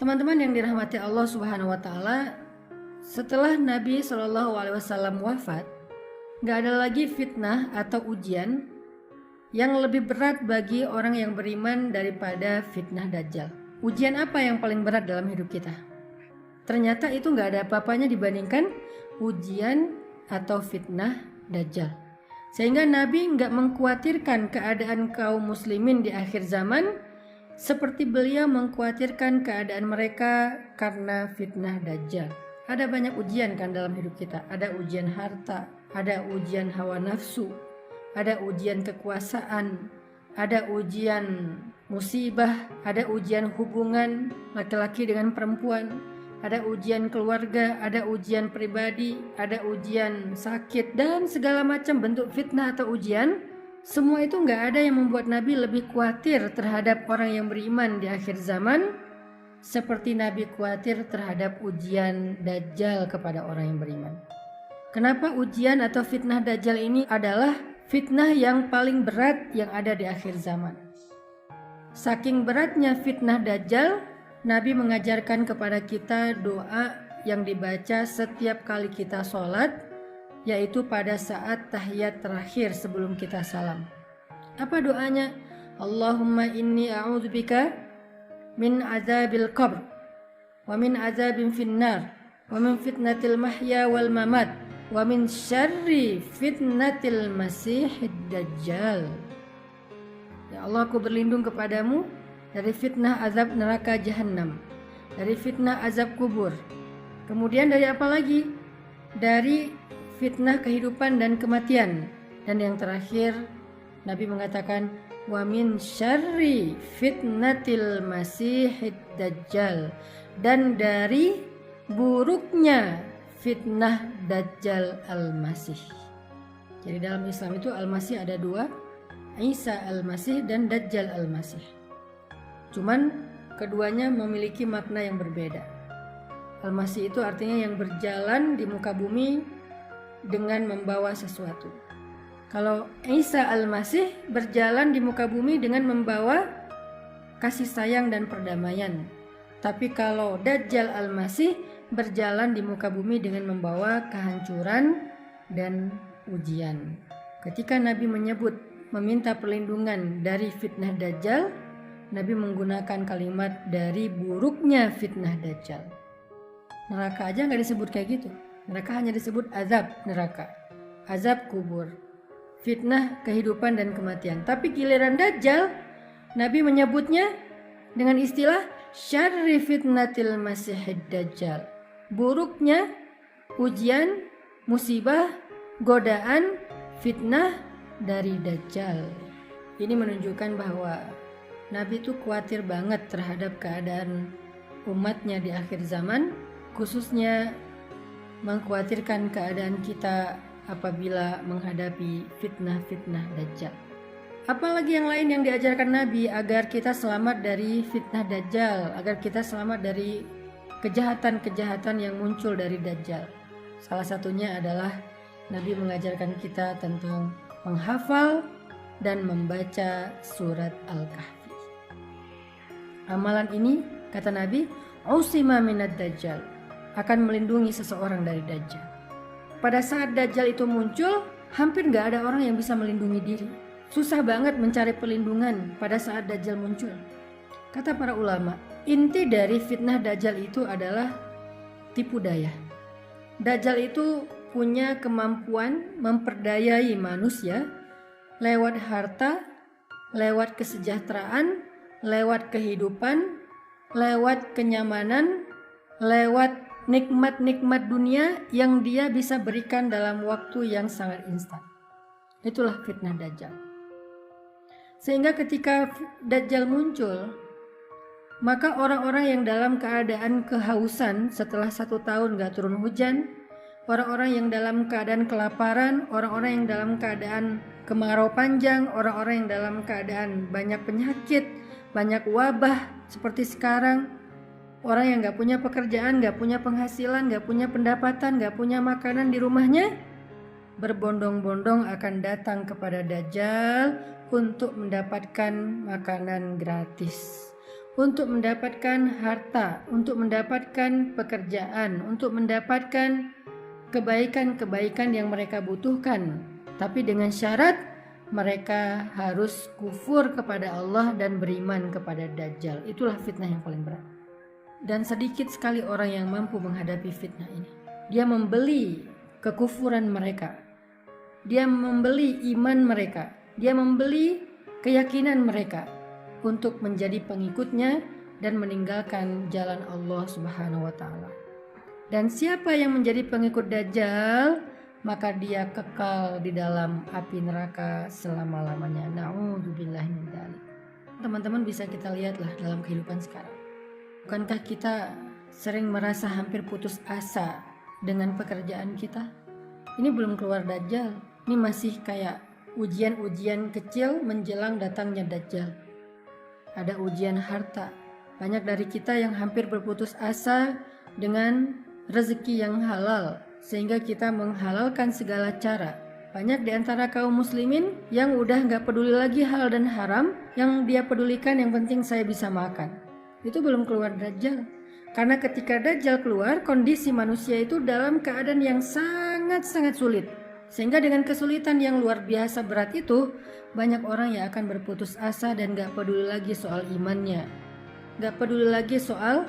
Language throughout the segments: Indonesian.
Teman-teman yang dirahmati Allah Subhanahu wa taala, setelah Nabi Shallallahu alaihi wasallam wafat, nggak ada lagi fitnah atau ujian yang lebih berat bagi orang yang beriman daripada fitnah Dajjal. Ujian apa yang paling berat dalam hidup kita? Ternyata itu nggak ada apa-apanya dibandingkan ujian atau fitnah Dajjal. Sehingga Nabi nggak mengkhawatirkan keadaan kaum muslimin di akhir zaman seperti beliau mengkhawatirkan keadaan mereka karena fitnah Dajjal. Ada banyak ujian kan dalam hidup kita. Ada ujian harta, ada ujian hawa nafsu, ada ujian kekuasaan, ada ujian musibah, ada ujian hubungan laki-laki dengan perempuan, ada ujian keluarga, ada ujian pribadi, ada ujian sakit, dan segala macam bentuk fitnah atau ujian. Semua itu nggak ada yang membuat Nabi lebih khawatir terhadap orang yang beriman di akhir zaman seperti Nabi khawatir terhadap ujian Dajjal kepada orang yang beriman. Kenapa ujian atau fitnah Dajjal ini adalah fitnah yang paling berat yang ada di akhir zaman? Saking beratnya fitnah Dajjal, Nabi mengajarkan kepada kita doa yang dibaca setiap kali kita sholat, yaitu pada saat tahiyat terakhir sebelum kita salam. Apa doanya? Allahumma inni a'udzubika min azabil qabr wa min azabin finnar wa min fitnatil mahya wal mamat wa min syarri fitnatil masihid dajjal. Ya Allah, aku berlindung kepadamu dari fitnah azab neraka jahanam, dari fitnah azab kubur. Kemudian dari apa lagi? Dari fitnah kehidupan dan kematian. Dan yang terakhir Nabi mengatakan wa min syarri fitnatil masihid dajjal, dan dari buruknya fitnah Dajjal al-Masih. Jadi dalam Islam itu al-Masih ada dua, Isa al-Masih dan Dajjal al-Masih. Cuman keduanya memiliki makna yang berbeda. Al-Masih itu artinya yang berjalan di muka bumi dengan membawa sesuatu. Kalau Isa al-Masih berjalan di muka bumi dengan membawa kasih sayang dan perdamaian. Tapi kalau Dajjal al-Masih berjalan di muka bumi dengan membawa kehancuran dan ujian. Ketika Nabi meminta perlindungan dari fitnah Dajjal, Nabi menggunakan kalimat dari buruknya fitnah Dajjal. Neraka aja nggak disebut kayak gitu. Neraka hanya disebut azab neraka, azab kubur, fitnah kehidupan dan kematian. Tapi giliran Dajjal, Nabi menyebutnya dengan istilah syarri fitnatil masihid dajjal. Buruknya ujian, musibah, godaan, fitnah dari Dajjal. Ini menunjukkan bahwa Nabi itu khawatir banget terhadap keadaan umatnya di akhir zaman, khususnya mengkhawatirkan keadaan kita apabila menghadapi fitnah-fitnah Dajjal. Apalagi yang lain yang diajarkan Nabi agar kita selamat dari fitnah Dajjal, agar kita selamat dari kejahatan-kejahatan yang muncul dari Dajjal. Salah satunya adalah Nabi mengajarkan kita tentang menghafal dan membaca surat Al-Kahfi. Amalan ini, kata Nabi, usima minad Dajjal, akan melindungi seseorang dari Dajjal. Pada saat Dajjal itu muncul, hampir gak ada orang yang bisa melindungi diri. Susah banget mencari perlindungan pada saat Dajjal muncul. Kata para ulama, inti dari fitnah Dajjal itu adalah tipu daya. Dajjal itu punya kemampuan memperdayai manusia lewat harta, lewat kesejahteraan, lewat kehidupan, lewat kenyamanan, lewat nikmat-nikmat dunia yang dia bisa berikan dalam waktu yang sangat instan. Itulah fitnah Dajjal. Sehingga ketika Dajjal muncul, maka orang-orang yang dalam keadaan kehausan setelah 1 tahun gak turun hujan, orang-orang yang dalam keadaan kelaparan, orang-orang yang dalam keadaan kemarau panjang, orang-orang yang dalam keadaan banyak penyakit, banyak wabah seperti sekarang, orang yang gak punya pekerjaan, gak punya penghasilan, gak punya pendapatan, gak punya makanan di rumahnya, berbondong-bondong akan datang kepada Dajjal untuk mendapatkan makanan gratis, untuk mendapatkan harta, untuk mendapatkan pekerjaan, untuk mendapatkan kebaikan-kebaikan yang mereka butuhkan. Tapi dengan syarat mereka harus kufur kepada Allah dan beriman kepada Dajjal. Itulah fitnah yang paling berat. Dan sedikit sekali orang yang mampu menghadapi fitnah ini. Dia membeli kekufuran mereka. Dia membeli iman mereka. Dia membeli keyakinan mereka untuk menjadi pengikutnya dan meninggalkan jalan Allah Subhanahu wa taala. Dan siapa yang menjadi pengikut Dajjal, maka dia kekal di dalam api neraka selama-lamanya. Na'udzubillahi min dzalik. Teman-teman bisa kita lihatlah dalam kehidupan sekarang. Bukankah kita sering merasa hampir putus asa dengan pekerjaan kita? Ini belum keluar Dajjal. Ini masih kayak ujian-ujian kecil menjelang datangnya Dajjal. Ada ujian harta. Banyak dari kita yang hampir berputus asa dengan rezeki yang halal, sehingga kita menghalalkan segala cara. Banyak di antara kaum muslimin yang udah gak peduli lagi halal dan haram, yang dia pedulikan yang penting saya bisa makan. Itu belum keluar Dajjal. Karena ketika Dajjal keluar, kondisi manusia itu dalam keadaan yang sangat-sangat sulit. Sehingga dengan kesulitan yang luar biasa berat itu, banyak orang yang akan berputus asa dan gak peduli lagi soal imannya, gak peduli lagi soal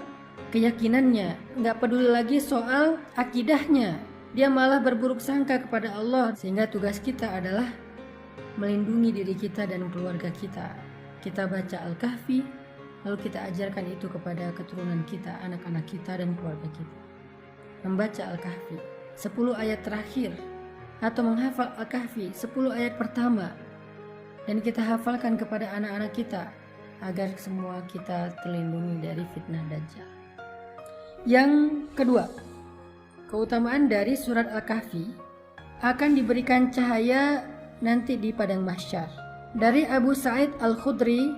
keyakinannya, gak peduli lagi soal akidahnya. Dia malah berburuk sangka kepada Allah. Sehingga tugas kita adalah melindungi diri kita dan keluarga kita. Kita baca Al-Kahfi, lalu kita ajarkan itu kepada keturunan kita, anak-anak kita dan keluarga kita. Membaca Al-Kahfi 10 ayat terakhir, atau menghafal Al-Kahfi 10 ayat pertama, dan kita hafalkan kepada anak-anak kita agar semua kita terlindungi dari fitnah Dajjal. Yang kedua, keutamaan dari surat Al-Kahfi akan diberikan cahaya nanti di padang mahsyar. Dari Abu Sa'id Al-Khudri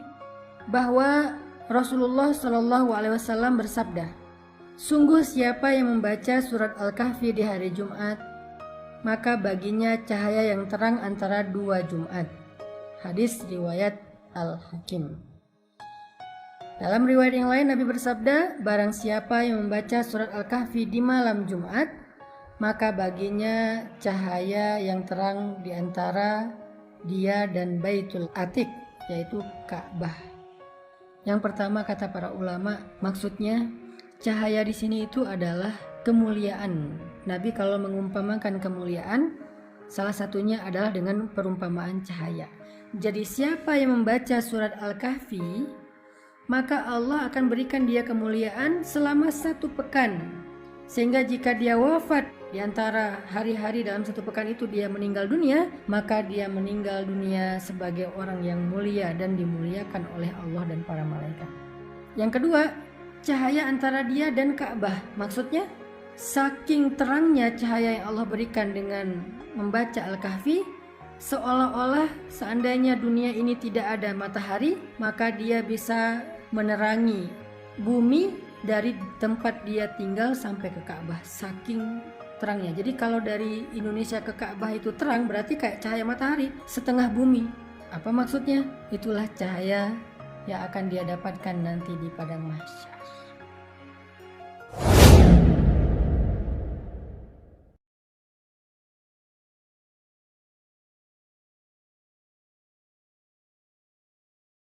bahwa Rasulullah SAW bersabda, "Sungguh siapa yang membaca surat Al-Kahfi di hari Jumat, maka baginya cahaya yang terang antara 2 Jumat." Hadis riwayat Al-Hakim. Dalam riwayat yang lain Nabi bersabda, "Barang siapa yang membaca surat Al-Kahfi di malam Jumat, maka baginya cahaya yang terang di antara dia dan Baitul Atiq, yaitu Ka'bah." Yang pertama kata para ulama, maksudnya cahaya di sini itu adalah kemuliaan. Nabi kalau mengumpamakan kemuliaan, salah satunya adalah dengan perumpamaan cahaya. Jadi siapa yang membaca surat Al-Kahfi, maka Allah akan berikan dia kemuliaan selama 1 pekan. Sehingga jika dia wafat di antara hari-hari dalam 1 pekan itu dia meninggal dunia, maka dia meninggal dunia sebagai orang yang mulia dan dimuliakan oleh Allah dan para malaikat. Yang kedua, cahaya antara dia dan Ka'bah. Maksudnya, saking terangnya cahaya yang Allah berikan dengan membaca Al-Kahfi, seolah-olah seandainya dunia ini tidak ada matahari, maka dia bisa menerangi bumi dari tempat dia tinggal sampai ke Ka'bah, saking terangnya. Jadi kalau dari Indonesia ke Ka'bah itu terang, berarti kayak cahaya matahari setengah bumi. Apa maksudnya? Itulah cahaya yang akan dia dapatkan nanti di padang mahsyar.